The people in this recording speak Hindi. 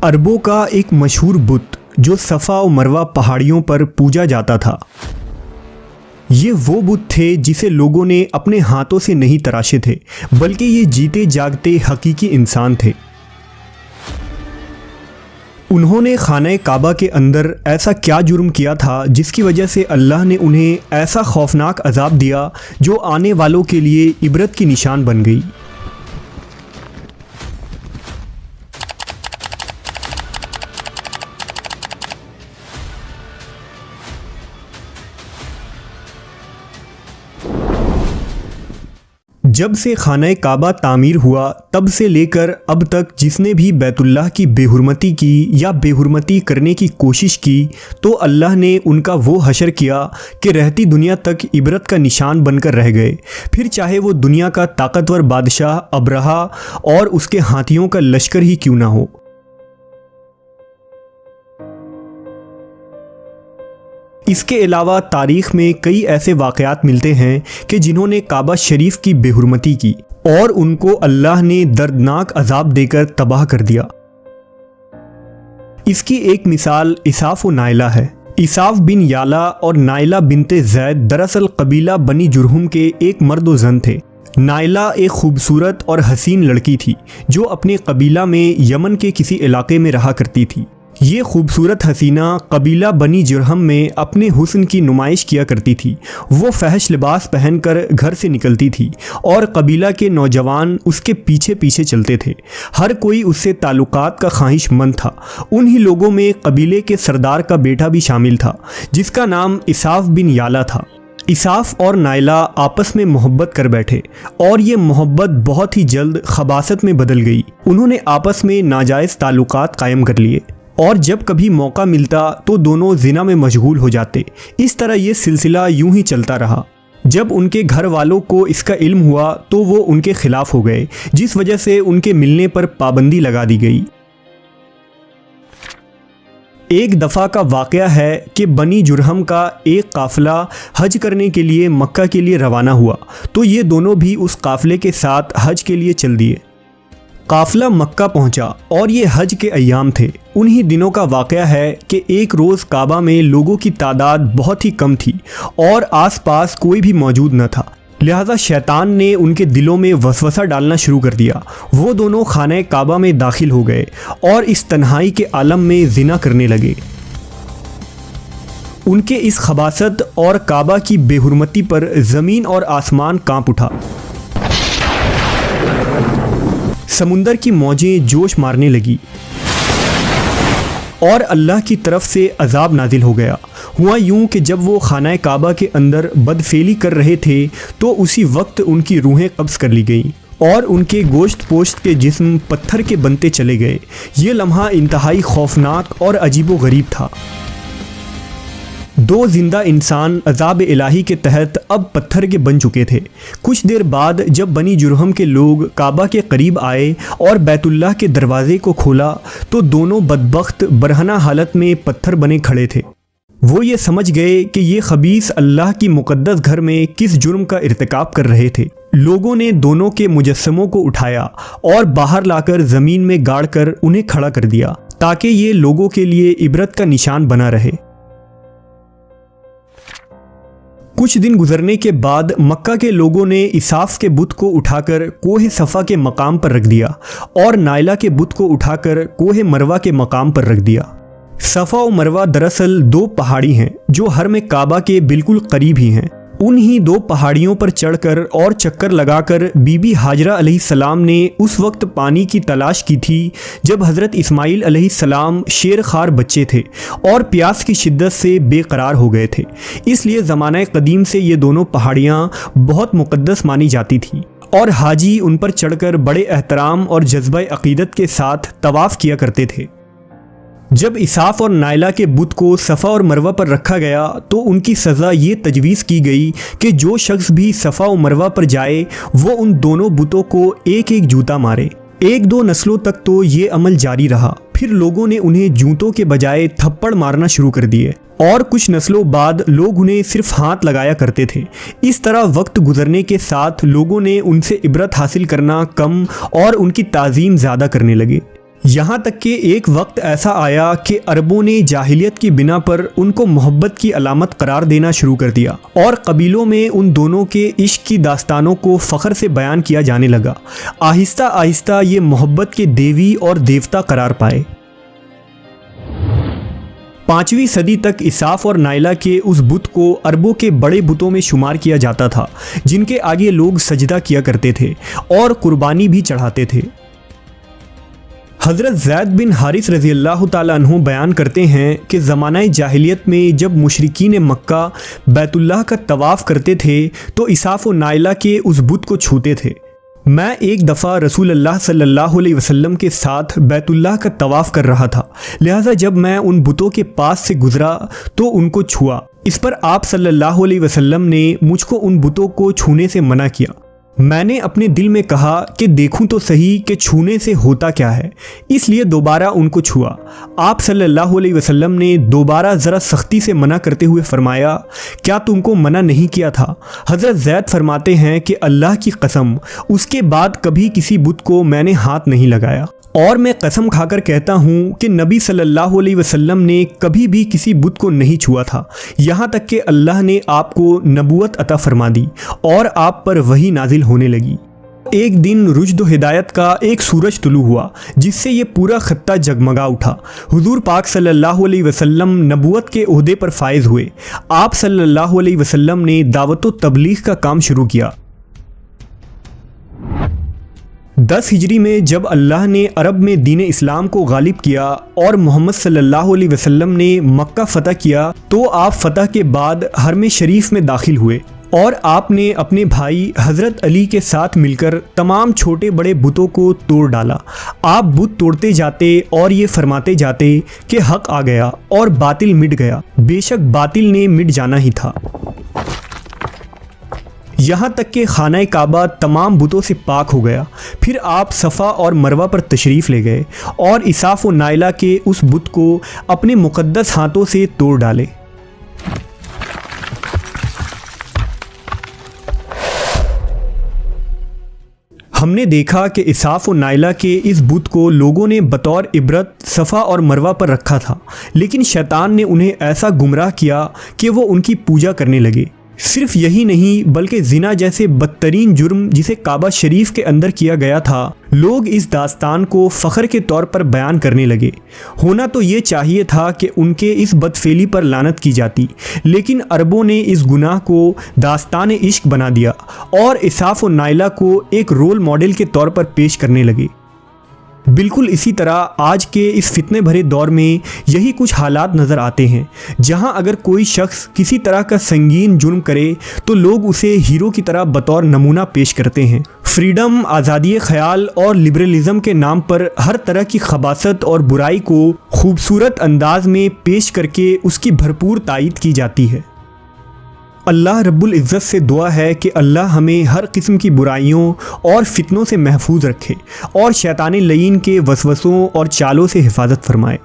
अरबों का एक मशहूर बुत जो सफ़ा और मरवा पहाड़ियों पर पूजा जाता था। ये वो बुत थे जिसे लोगों ने अपने हाथों से नहीं तराशे थे, बल्कि ये जीते जागते हकीकी इंसान थे। उन्होंने खाने काबा के अंदर ऐसा क्या जुर्म किया था जिसकी वजह से अल्लाह ने उन्हें ऐसा खौफनाक अजाब दिया जो आने वालों के लिए इबरत की निशान बन गई। जब से खाना काबा तामीर हुआ तब से लेकर अब तक जिसने भी बैतुल्लाह की बेहुरमती की या बेहुरमती करने की कोशिश की तो अल्लाह ने उनका वो हशर किया कि रहती दुनिया तक इबरत का निशान बनकर रह गए, फिर चाहे वो दुनिया का ताकतवर बादशाह अब्रहा और उसके हाथियों का लश्कर ही क्यों ना हो। इसके अलावा तारीख़ में कई ऐसे वाक़यात मिलते हैं कि जिन्होंने काबा शरीफ की बेहुरमती की और उनको अल्लाह ने दर्दनाक अजाब देकर तबाह कर दिया। इसकी एक मिसाल इसाफ व नाइला है। इसाफ बिन याला और नाइला बिनते ज़ैद दरअसल कबीला बनी जुरहुम के एक मर्द व ज़न थे। नाइला एक खूबसूरत और हसीन लड़की थी जो अपने कबीला में यमन के किसी इलाके में रहा करती थी। ये खूबसूरत हसीना कबीला बनी जुरहम में अपने हुस्न की नुमाइश किया करती थी। वो फहश लिबास पहनकर घर से निकलती थी और कबीला के नौजवान उसके पीछे पीछे चलते थे। हर कोई उससे ताल्लुकात का ख्वाहिशमंद था। उन्हीं लोगों में कबीले के सरदार का बेटा भी शामिल था जिसका नाम इसाफ बिन याला था। इसाफ और नाइला आपस में मोहब्बत कर बैठे और ये मोहब्बत बहुत ही जल्द खबासत में बदल गई। उन्होंने आपस में नाजायज़ ताल्लुकात कायम कर लिए और जब कभी मौका मिलता तो दोनों जिना में मशगूल हो जाते। इस तरह ये सिलसिला यूं ही चलता रहा। जब उनके घर वालों को इसका इल्म हुआ तो वो उनके खिलाफ हो गए, जिस वजह से उनके मिलने पर पाबंदी लगा दी गई। एक दफ़ा का वाक़या है कि बनी जुरहम का एक काफ़िला हज करने के लिए मक्का के लिए रवाना हुआ तो ये दोनों भी उस काफ़िले के साथ हज के लिए चल दिए। काफ़िला मक्का पहुंचा और ये हज के अय्याम थे। उन्हीं दिनों का वाक़या है कि एक रोज़ काबा में लोगों की तादाद बहुत ही कम थी और आसपास कोई भी मौजूद न था। लिहाजा शैतान ने उनके दिलों में वसवसा डालना शुरू कर दिया। वो दोनों खाने काबा में दाखिल हो गए और इस तन्हाई के आलम में जिना करने लगे। उनके इस खबासत और काबा की बेहुरमती पर ज़मीन और आसमान कांप उठा। समुंदर की मौजें जोश मारने लगी और अल्लाह की तरफ से अजाब नाजिल हो गया। हुआ यूं कि जब वो खाना काबा के अंदर बदफेली कर रहे थे तो उसी वक्त उनकी रूहें कब्ज़ कर ली गईं और उनके गोश्त पोश्त के जिस्म पत्थर के बनते चले गए। ये लम्हा इंतहाई खौफनाक और अजीबो गरीब था। दो जिंदा इंसान अजाब इलाही के तहत अब पत्थर के बन चुके थे। कुछ देर बाद जब बनी जुरहम के लोग काबा के करीब आए और बैतुल्लाह के दरवाजे को खोला तो दोनों बदबख्त बरहना हालत में पत्थर बने खड़े थे। वो ये समझ गए कि ये खबीस अल्लाह की मुक़द्दस घर में किस जुर्म का इर्तिकाब कर रहे थे। लोगों ने दोनों के मुजस्समों को उठाया और बाहर लाकर ज़मीन में गाड़ कर उन्हें खड़ा कर दिया ताकि ये लोगों के लिए इबरत का निशान बना रहे। कुछ दिन गुजरने के बाद मक्का के लोगों ने इसाफ के बुत को उठाकर कोहे सफ़ा के मकाम पर रख दिया और नाइला के बुत को उठाकर कोहे मरवा के मकाम पर रख दिया। सफ़ा और मरवा दरअसल दो पहाड़ी हैं जो हरम में काबा के बिल्कुल करीब ही हैं। उन्हीं दो पहाड़ियों पर चढ़कर और चक्कर लगाकर बीबी हाजरा अलैहिस्सलाम ने उस वक्त पानी की तलाश की थी जब हज़रत इस्माईल अलैहिस्सलाम शेर खार बच्चे थे और प्यास की शिद्दत से बेकरार हो गए थे। इसलिए ज़माना कदीम से ये दोनों पहाड़ियाँ बहुत मुक़द्दस मानी जाती थी और हाजी उन पर चढ़कर बड़े एहतराम और जज्बा अक़ीदत के साथ तवाफ़ किया करते थे। जब इसाफ और नाइला के बुत को सफ़ा और मरवा पर रखा गया तो उनकी सज़ा ये तजवीज़ की गई कि जो शख्स भी सफ़ा और मरवा पर जाए वो उन दोनों बुतों को एक एक जूता मारे। एक दो नस्लों तक तो ये अमल जारी रहा, फिर लोगों ने उन्हें जूतों के बजाय थप्पड़ मारना शुरू कर दिए और कुछ नस्लों बाद लोग उन्हें सिर्फ हाथ लगाया करते थे। इस तरह वक्त गुजरने के साथ लोगों ने उनसे इबरत हासिल करना कम और उनकी ताज़ीम ज़्यादा करने लगे। यहाँ तक कि एक वक्त ऐसा आया कि अरबों ने जाहिलियत की बिना पर उनको मोहब्बत की अलामत करार देना शुरू कर दिया और कबीलों में उन दोनों के इश्क की दास्तानों को फ़ख्र से बयान किया जाने लगा। आहिस्ता आहिस्ता ये मोहब्बत के देवी और देवता करार पाए। 5वीं सदी तक इसाफ और नाइला के उस बुत को अरबों के बड़े बुतों में शुमार किया जाता था, जिनके आगे लोग सजदा किया करते थे और कुर्बानी भी चढ़ाते थे। हज़रत ज़ैद बिन हारिस रज़ी अल्लाह ताला अन्हु बयान करते हैं कि ज़मानाए जाहिलियत में जब मुशरिकीन मक्का बैतुल्लाह का तवाफ़ करते थे तो इसाफ व नाइला के उस बुत को छूते थे। मैं एक दफ़ा रसूल अल्लाह सल्लल्लाहु अलैहि वसल्लम के साथ बैतुल्लाह का तवाफ़ कर रहा था, लिहाजा जब मैं उन बुतों के पास से गुज़रा तो उनको छुआ। इस पर आप सल्लल्लाहु अलैहि वसल्लम ने मुझको उन बुतों को छूने से मना किया। मैंने अपने दिल में कहा कि देखूं तो सही कि छूने से होता क्या है, इसलिए दोबारा उनको छुआ। आप सल्लल्लाहु अलैहि वसल्लम ने दोबारा ज़रा सख्ती से मना करते हुए फरमाया, क्या तुमको मना नहीं किया था? हज़रत ज़ैद फरमाते हैं कि अल्लाह की कसम, उसके बाद कभी किसी बुत को मैंने हाथ नहीं लगाया और मैं कसम खाकर कहता हूँ कि नबी सल्लल्लाहु अलैहि वसल्लम ने कभी भी किसी बुत को नहीं छुआ था, यहाँ तक कि अल्लाह ने आपको नबूवत अता फरमा दी और आप पर वही नाजिल होने लगी। एक दिन रुश्द हिदायत का एक सूरज तुलू हुआ जिससे ये पूरा खत्ता जगमगा उठा। हुजूर पाक सल्लल्लाहु अलैहि वसल्लम नबूवत के ओहदे पर फायज़ हुए। आप सल्लल्लाहु अलैहि वसल्लम ने दावत व तबलीग का काम शुरू किया। 10 हिजरी में जब अल्लाह ने अरब में दीन इस्लाम को गालिब किया और मोहम्मद सल्लल्लाहु अलैहि वसल्लम ने मक्का फ़तह किया तो आप फ़तह के बाद हरम शरीफ में दाखिल हुए और आपने अपने भाई हज़रत अली के साथ मिलकर तमाम छोटे बड़े बुतों को तोड़ डाला। आप बुत तोड़ते जाते और ये फरमाते जाते कि हक़ आ गया और बातिल मिट गया। बेशक बातिल ने मिट जाना ही था। यहाँ तक कि खाना काबा तमाम बुतों से पाक हो गया। फिर आप सफ़ा और मरवा पर तशरीफ़ ले गए और इसाफ व नाइला के उस बुत को अपने मुक़द्दस हाथों से तोड़ डाले। हमने देखा कि इसाफ व नाइला के इस बुत को लोगों ने बतौर इबरत सफ़ा और मरवा पर रखा था, लेकिन शैतान ने उन्हें ऐसा गुमराह किया कि वो उनकी पूजा करने लगे। सिर्फ यही नहीं बल्कि ज़िना जैसे बदतरीन जुर्म जिसे काबा शरीफ के अंदर किया गया था, लोग इस दास्तान को फ़ख्र के तौर पर बयान करने लगे। होना तो ये चाहिए था कि उनके इस बदफेली पर लानत की जाती, लेकिन अरबों ने इस गुनाह को दास्तान इश्क बना दिया और इसाफ व नाइला को एक रोल मॉडल के तौर पर पेश करने लगे। बिल्कुल इसी तरह आज के इस फितने भरे दौर में यही कुछ हालात नज़र आते हैं, जहां अगर कोई शख्स किसी तरह का संगीन जुर्म करे तो लोग उसे हीरो की तरह बतौर नमूना पेश करते हैं। फ्रीडम, आज़ादी ख्याल और लिबरलिज़म के नाम पर हर तरह की खबासत और बुराई को खूबसूरत अंदाज में पेश करके उसकी भरपूर तायीद की जाती है। अल्लाह रब्बुल इज़्ज़त से दुआ है कि अल्लाह हमें हर किस्म की बुराइयों और फितनों से महफूज रखे और शैतान लईन के वसवसों और चालों से हिफाजत फरमाए।